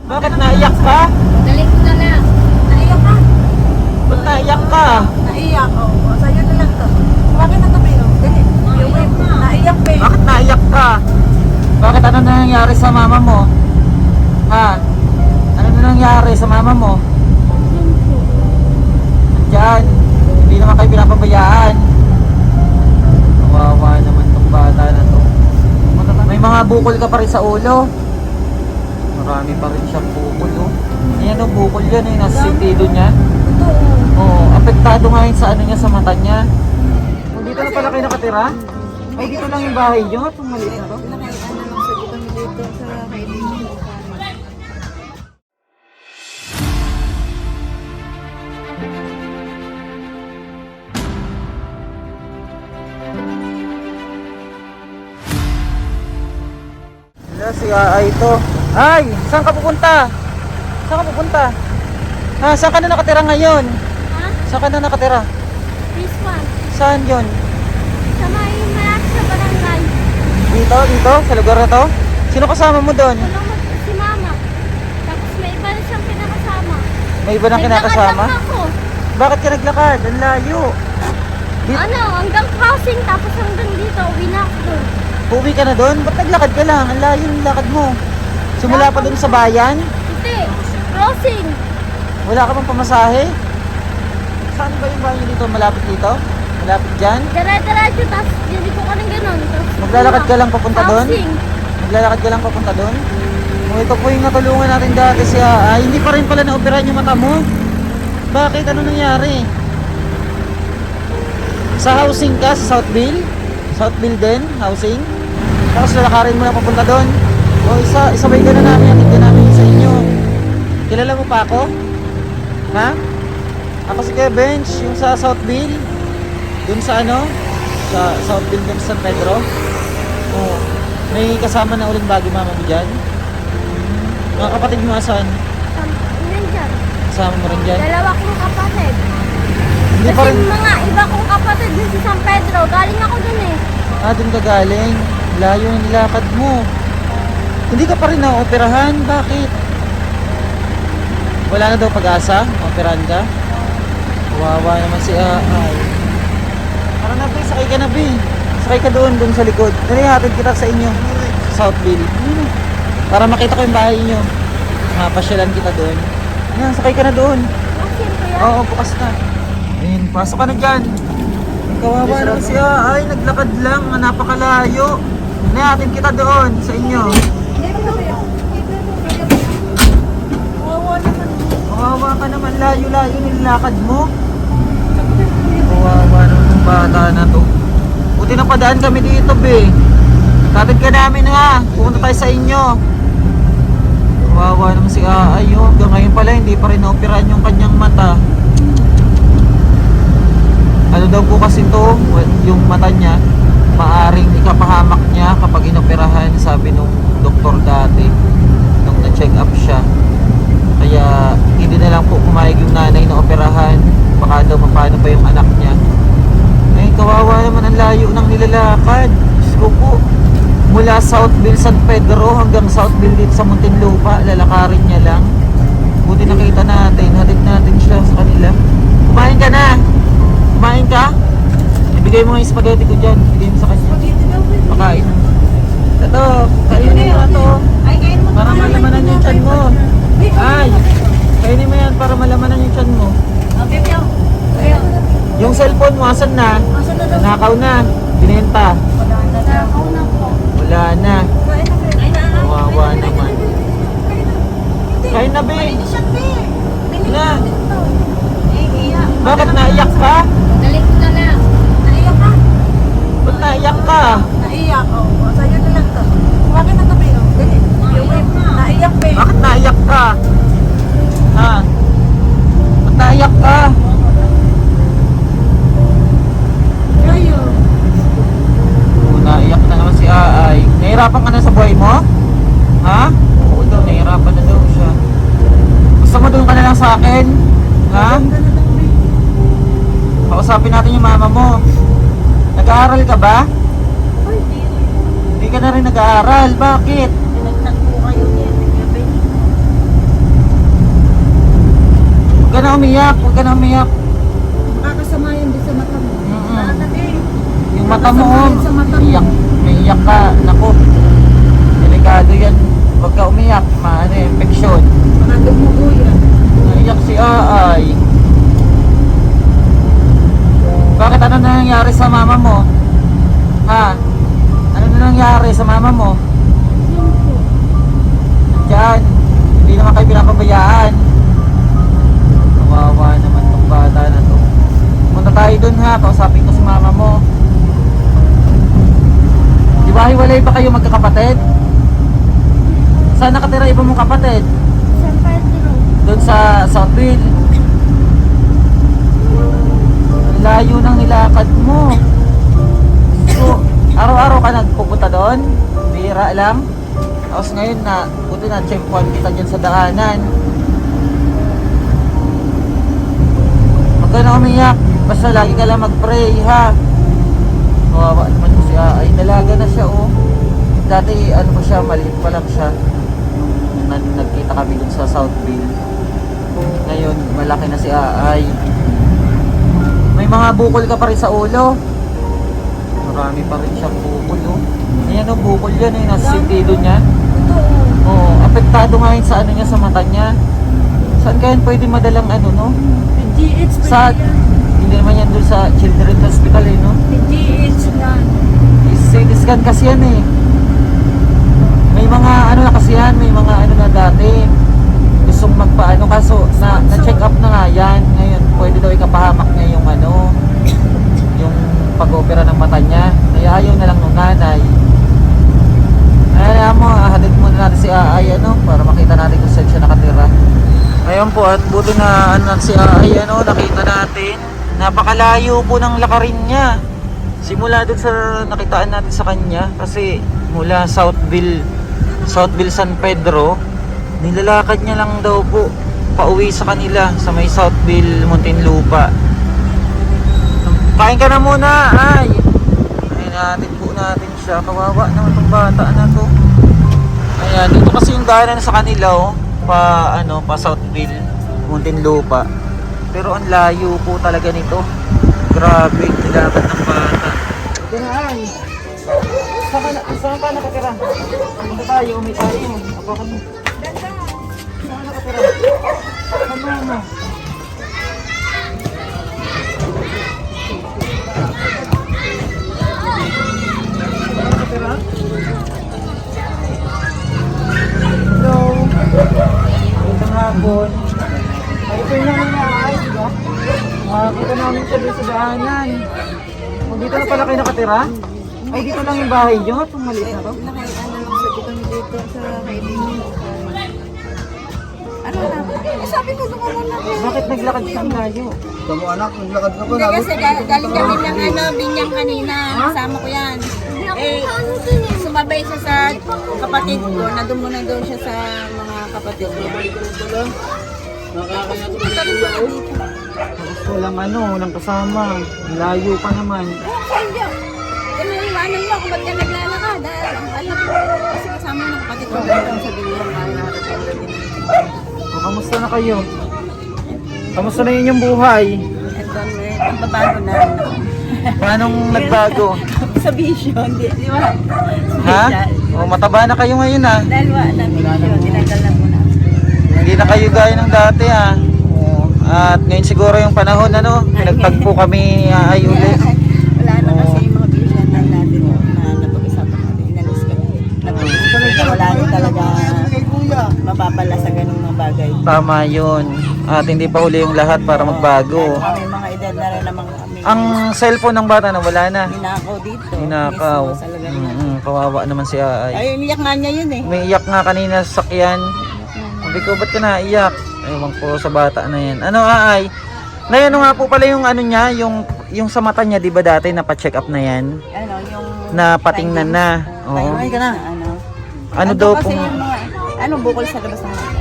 Bakit naiyak ka? Dali ko na lang. Naiyak ka? Ba't naiyak ka? Naiyak, oo. Sa'yo na lang to. Bakit na tabi, oh? Dali. Naiyak na. Naiyak, pe. Bakit naiyak ka? Bakit ano na nangyari sa mama mo? Ha? Ano na nangyari sa mama mo? Diyan. Hindi naman kayo pinapabayaan. Kawawa naman tong bata na to. May mga bukol ka pa rin sa ulo. Marami pa rin siyang bukol, oh. Ayan, oh, bukol yan, eh. Nasa sentido niya. Totoo. Oo, apektado nga yun sa ano niya, sa mata niya. Oh, dito na pala kayo nakatira? Ay, dito lang yung bahay niyo? Itong maliit na to? Nakailan na lang sa dito sa kaibigan ko. Wala, si Ay ito. Ay, saan ka pupunta? Saan ka pupunta? Ha, saan ka na nakatira ngayon? Ha? Saan ka na nakatira? This one. Saan yun? Sa may malapit sa barangay. Dito? Dito? Sa lugar na to? Sino kasama mo doon? Tulong mo si mama. Tapos may iba na siyang pinakasama. May iba nang Naglakad kinakasama? lang ako. Bakit ka naglakad? Ang layo. Dito? Ano, hanggang crossing tapos hanggang dito. Uwi na ako doon. Uwi ka na doon? Ba't naglakad ka lang? Ang layo ng lakad mo. Simula pa doon sa bayan? Hindi. Crossing. Wala ka bang pamasahe? Saan ba yung bahay niyo dito? Malapit dito? Malapit dyan? Dire-diretso. Tapos hindi ko ka ng ganun. Tapos Maglalakad ka lang papunta doon? crossing. Maglalakad ka lang papunta doon? O, ito po yung natulungan natin dati siya. Ay, hindi pa rin pala naoperahan yung mata mo. Bakit? Ano nangyari? Sa housing ka? Sa Southville? Southville din? Housing? Tapos lalakarin mo na papunta doon? O, isabay ka na namin. Hatid ka namin sa inyo. Kilala mo pa ako? Ha? Ako si Kuya Bench, yung sa Southville. Dun sa ano? Sa Southville dun sa San Pedro. Oo. May kasama na uling bago mama mo dyan? Mga kapatid mo asan? Nandyan. Kasama mo rin dyan? Dalawa kong kapatid. Hindi pa Kasi rin. mga iba kong kapatid din sa San Pedro. Galing ako dun eh. Ah, dun ka galing. Layo ng nilakad mo. Hindi ka pa rin na-operahan. Bakit? Wala na daw pag-asa? Operahan ka? Kawawa naman si Ay. Tara na, Bi. Sakay ka na, Bi. Sakay ka doon sa likod. Dali, hatid kita sa inyo. Sa Southville. Para makita ko yung bahay nyo. Mapasyalan kita doon. Yan, sakay ka na doon. Kasi kuya. Oo, bukas na. Ayun, pasok ka na dyan. Kawawa naman si Ay. Naglakad lang. Napakalayo. Hatid kita doon sa inyo. Kawawa naman. Kawawa ka naman. Layo-layo nilakad mo. Kawawa naman yung bata na to. Buti na padaan kami dito, be. Hatid ka namin, ha. Pupunta tayo sa inyo. Kawawa naman si Ay. Hanggang ngayon pala hindi pa rin naoperahan yung kanyang mata. Ano daw po kasi to, yung mata niya, maaring ikapahamak niya kapag inoperahan, sabi nung doktor dati nung na-check up siya. Kaya hindi na lang po pumayag yung nanay na operahan, baka daw mapano pa yung anak niya. Ay, kawawa naman ang layo ng nilalakad. Diyos ko po, mula Southville San Pedro hanggang Southville dito sa Muntinlupa, lalakarin niya lang. Buti nakita natin, hatid natin siya sa kanila. Kumain ka na. Kumain ka? Ibigay mo nga yung spaghetti ko dyan. Ibigay mo sa kanya. Spaghetti daw, pe. Pakain. Ito, kainin mo na to. Ay, kain mo. Para malamanan yung tiyan mo. Ay, kainin mo yan para malamanan yung tiyan mo. Okay, Pio. Yung cellphone mo, asan na? Asan na daw? Nakaw na. Binenta. Wala na daw. Ako na po. Wala na. Kain na, pe. Kain na. Kawawa naman. Kain na, be. Kain siya, pe. Kain Na. dito. Eh, iya. Bakit naiyak ka? Dali ko na lang. Naiyak ka? Ba't naiyak ka? Naiyak, oh. Sa'yo na lang to. Bakit na tabi, oh? Dali. Naiyak, pe. Bakit naiyak ka? Ha? Ba't naiyak ka? Ayo. Naiyak na naman si Ay. Nahirapan ka na sa buhay mo? Ha? Oo daw, nahirapan na daw siya. Gusto mo doon ka na lang sa akin? Ha? Kausapin natin yung mama mo. Nag-aaral ka ba? Hindi ka na rin nag-aaral. Bakit? Nagtagpo kayo niya. umiyak, huwag ka na umiyak. Makakasama yun din sa mata mo. Bakit eh? Yung mata mo, Masama yun sa mata mo. iyak, may iyak ka, naku. Delikado yan, huwag ka umiyak, infeksyon. Mga dumugo yan. Naiyak si Aay. Bakit ano na nangyari sa mama mo? Ha? Ano na nangyari sa mama mo? Diyan, hindi naman kayo pinapabayaan. Kawawa naman tong bata na to. Punta tayo dun ha, kausapin ko si mama mo. Di ba hiwalay ba kayo magkakapatid? Saan nakatira iba mong kapatid? San Pedro. Doon sa Southville. Ang layo ng nilakad mo. So, araw-araw ka nagpupunta doon? Bira lang. Tapos ngayon na, buti na tsempuan kita dyan sa daanan. Huwag ka na umiyak. Basta lagi ka lang mag-pray ha. Kawawa naman ko siya. Ay, dalaga na siya oh. Dati ano pa siya, maliit pa lang siya. Nagkita kami dun sa Southville. Ngayon, malaki na si Aay. May mga bukol ka pa rin sa ulo. Marami pa rin siyang bukol oh. Ayan oh, bukol yan eh, nasa sentido niya. Ito. Oo, apektado nga yun sa ano niya, sa mata niya. Saan kaya pwede madalang ano no? GH pa Sa, yan. hindi naman yan dun sa Children's Hospital eh no? GH yan. CT scan kasi yan eh. May mga ano na kasi yan, may mga ano na dati. Gustong magpaano kaso na check up na nga yan. Ngayon, pwede daw ikapahamak niya yung ano, yung pag-opera ng mata niya. Kaya ayaw na lang nung nanay. Ayan mo, hatid muna natin si Aay ano, para makita natin kung saan siya nakatira. Ayun po, at buti na ano si Aay ano, nakita natin. Napakalayo po ng lakarin niya. Simula dun sa nakitaan natin sa kanya, kasi mula Southville San Pedro, nilalakad niya lang daw po pauwi sa kanila sa may Southville, Muntinlupa. Kain ka na muna, Ay. Ayun natin po natin siya. Kawawa naman tong bata na to. Ayan, dito kasi yung daanan sa kanila oh, pa Southville, Muntinlupa. Pero ang layo po talaga nito. Grabe, nilakad ng bata. Ganaan. Saan ka nakatira? Punta tayo, umay tayo. Ako kami. Saan nakatira? Ano mo? Saan nakatira? Hello? Magandang hapon. Ay, ito yung namin naay, di ba? Makakita namin siya doon sa daanan. O, dito na pala kayo nakatira? Ay, dito lang yung bahay nyo? Itong maliit na to? Nakailan na lang sa dito dito sa kaibigan. Ano na? Sabi ko doon muna. Bakit naglakad siya ang layo? Kamu anak, naglakad ka pa Hindi kasi galing kami ng ano, binyang kanina. Kasama ko yan. Eh, sumabay siya sa kapatid ko. Nandun muna doon siya sa mga kapatid ko. Tapos walang ano, walang kasama. Layo pa naman. Hindi. Iniiwanan mo kung ba't ka naglalakad. Alam ko, kasi kasama ng kapatid ko. Doon sa binyang kaya nakatapos din. O, kamusta na kayo? Kamusta na yun yung buhay? Ito, ang babago na. Paanong nagbago? Sa bisyo, di ba? Ha? O, mataba na kayo ngayon ah. Dahil na bisyo, tinanggal na muna. Hindi na kayo gaya ng dati ah. O, at ngayon siguro yung panahon ano, nagtagpo kami ni Aay ulit. Wala na kasi yung mga bisyo na natin na napag-usapan natin. Inalis kami. Wala na talaga mapapala sa ganung mga bagay. Tama yun. At hindi pa huli yung lahat para magbago. May mga edad na rin naman kami. Ang cellphone ng bata na wala na. Ninakaw dito. Ninakaw. Mismo sa Laguna. Kawawa naman si Aay. Ay, umiyak nga niya yun eh. May iyak nga kanina sa sakyan. Sabi ko, ba't ka naiyak? Ewan ko sa bata na yan. Ano Aay? Na ano nga po pala yung ano niya, yung sa mata niya, di ba dati napacheck up na yan? Ano, yung... Na patingnan na. Oo. Ay, ka na. Ano daw kasi pong yung mga... Ano, bukol sa labas ng mata.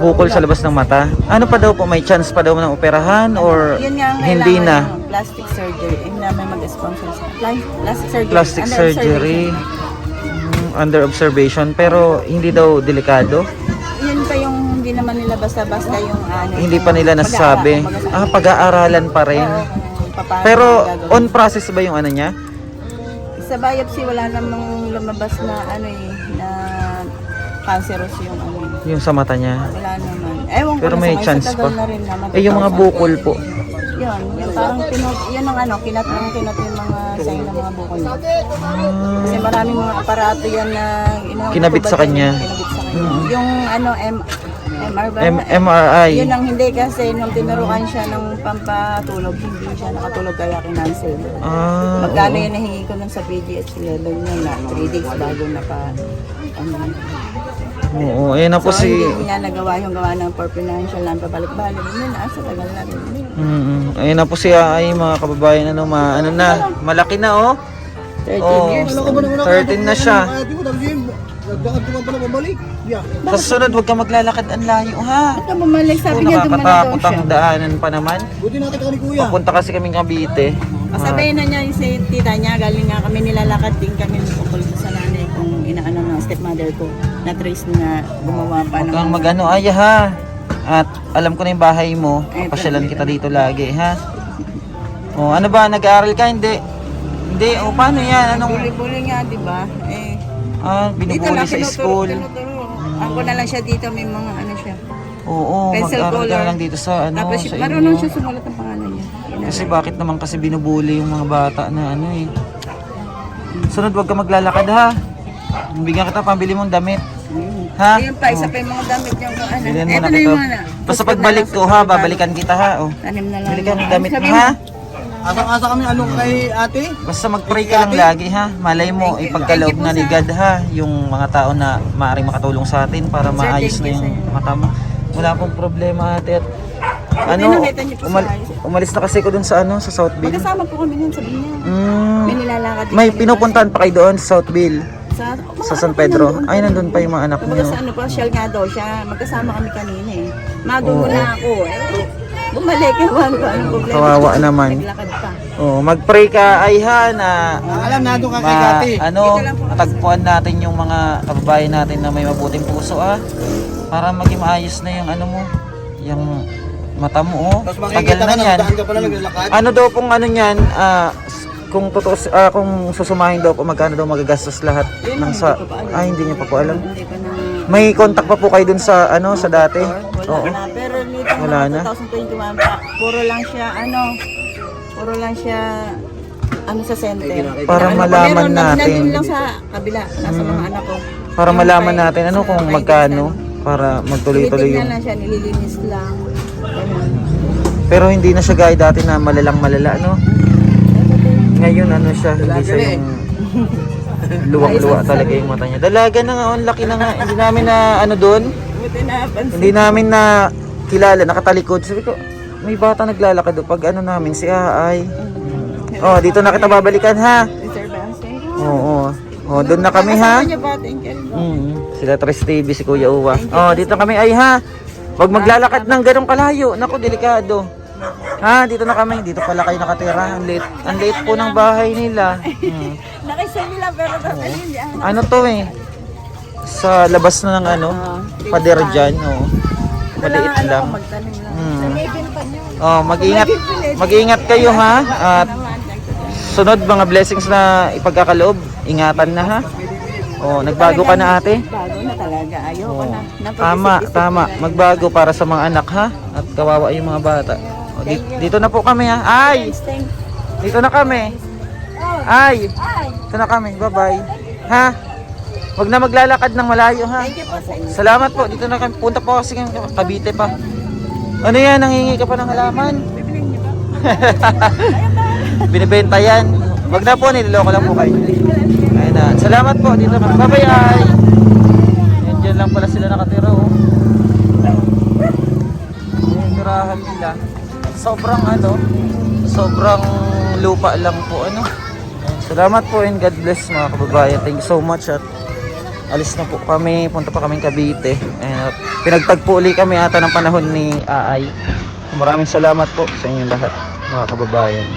bukol sa labas ng mata? Ano pa daw po? May chance pa daw ng operahan or Yun nga ang hindi kailangan, na? Plastic surgery. Yung na may mag-sponsor sa... Plastic surgery. Plastic Under surgery. observation. Under observation pero hindi daw delikado. Yun pa yung hindi hindi naman nila basta-basta yung ano. Hindi pa nila nasasabi. Pag-aaralan pa rin. Oo, kung paano Pero gagawin. on process ba yung ano niya? Sa biopsy wala namang lumabas na ano na cancerous yung ano. Yung sa mata niya. Wala naman. Ewan ko Pero na may sa chance tagal pa. na rin naman. Yung mga bukol po. Yun, yung parang yun ang ano, kinat yung mga sign ng mga bukol. Kasi maraming mga aparato yan na Kinabit sa kanya. Kinabit sa kanya. Yung ano, MR ba? MRI. Yun ang hindi kasi nung tinuruan siya ng pampatulog, hindi siya nakatulog kaya kinancel. Magkano Oo. yun nahingi ko nun sa PGH level niya na 3 days bago na pa ano. Oo, ayun na po So, si... hindi niya nagawa yung gawa ng for financial lang pabalik-balik. Yun na, sa tagal na rin. Ayun na po si ay mga kababayan, ano na, malaki na oh. 13 Oh, years. 13 na siya. Ate ko, tapos yun, nagdakad ko pa pala pabalik. Yeah. Sa susunod, huwag ka maglalakad ang layo ha. Ito bumalik, sabi Kung niya dumala daw nakakatakot siya. ang daanan pa naman. Buti nakita ka ni Kuya. Papunta kasi kaming Cavite. Sabihin na niya yung si tita niya, galing nga kami nilalakad din kami pukul sa nanay kung inaano ng stepmother ko na trace na gumawa pa Huwag ng kang mag-ano, ay ha. At alam ko na yung bahay mo. Papasyalan kita dito lagi ha. Oh, ano ba, nag-aaral ka? Hindi. Hindi, o paano yan? Anong, buli-buli nga, di ba? Eh, dito binubuli lang sa school. tinuturo. Ako na lang siya dito, may mga ano siya. Oo, Pencil mag-aaral ka color. na lang dito sa ano, Tapos sa marunong inyo. siya sumulat ng pangalan niya. Kasi bakit naman kasi binubuli yung mga bata na ano eh. Sunod, huwag ka maglalakad ha. Bigyan kita pambili mong damit. Ha? Ayun pa, isa pa yung mga damit niya kung ano. Bilhin mo Ito na na kita. yung mga na. Basta pagbalik ko ha, babalikan kita ha. Oh. Tanim na lang. Bili ka ng Ano damit mo sabi ha. Asang-asa kami ano kay ate. Basta mag-pray ka lang lagi ha. Malay mo, ipagkaloob na ni God ha. Yung mga tao na maaaring makatulong sa atin para maayos na yung mata mo. Wala pong problema ate. At ano, nakita niyo po sa ayos. umalis na kasi ko dun sa ano, sa Southville. Magkasama po kami nun, sabi niya. May nilalakad din May kami. pinupuntahan pa kayo doon sa Southville. Sa San Pedro. Ay, nandun pa yung mga anak Kumbaga niyo. sa ano, pasyal nga daw siya. Magkasama kami kanina eh. Madugo na ako eh. Bumalik, ewan ko anong problema. Kawawa naman. Naglakad pa. Oh, mag-pray ka ay ha na Alam na doon ka kay ate. matagpuan natin yung mga kababayan natin na may mabuting puso para maging maayos na yung ano mo, yung mata mo oh. Tapos Tagal makikita na ka na, yan. daan ka pala naglalakad. Ano daw pong ano niyan, kung totoo kung susumahin daw po magkano daw magagastos lahat ng sa hindi niyo pa po alam. Hindi pa na. May contact pa po kayo dun sa ano sa dati? Wala na. Pero nito Wala na. 2021 pa, puro lang siya sa center. Para malaman natin. Nandun lang sa kabila, nasa mga anak ko. Para malaman natin ano kung magkano para magtuloy-tuloy Tinitignan yung lang siya, nililinis lang. Ganun. pero hindi na siya gaya dati na malalang malala no. Ngayon ano siya, hindi siya yung luwang-luwa talaga yung mata niya. Dalaga na nga, ang laki na nga. Hindi namin na ano doon, Buti napansin. hindi namin na kilala, nakatalikod. Sabi ko, may bata naglalakad doon pag ano namin, si Aay. Oh, dito na kita babalikan ha. Reservance. Oo. Oh, doon na kami ha. Kasama niya ba? Thank you. Sila Tres TV, si Kuya Uwa. Oh, dito kami ay ha. Huwag maglalakad ng ganong kalayo. Naku, delikado. Ha, dito na kami. Dito pala kayo nakatira. Ang late po ng bahay nila. Nakisali lang pero hindi. Ano to eh? Sa labas na ng ano? Pader dyan. Oh. Maliit lang. Magtanim lang. Oh, mag-ingat kayo ha. At sunod mga blessings na ipagkakaloob. Ingatan na ha. Oh, nagbago ka na ate? Bago na talaga. Ayoko na. Tama. Magbago para sa mga anak ha. At kawawa yung mga bata. Oh, dito na po kami ha. Ay! Dito na kami. Ay! Dito na kami. Bye-bye. Ha? Huwag na maglalakad ng malayo ha. Thank you po sa inyo. Salamat po. Dito na kami. Punta po kasi kami Cavite pa. Ano yan? Nangingi ka pa ng halaman? Bibiling niyo ba? Binibenta yan. Wag na po. Niloloko lang po kayo. Ayun na. Salamat po. Dito na kami. Bye-bye. Ay! Yan dyan lang pala sila nakatira oh. Yung tirahan nila. Sobrang lupa lang po ano. Salamat po and God bless mga kababayan. Thank you so much at alis na po kami, punta pa kaming Cavite. Pinagtagpo uli kami ata ng panahon ni Aay. Maraming salamat po sa inyong lahat mga kababayan.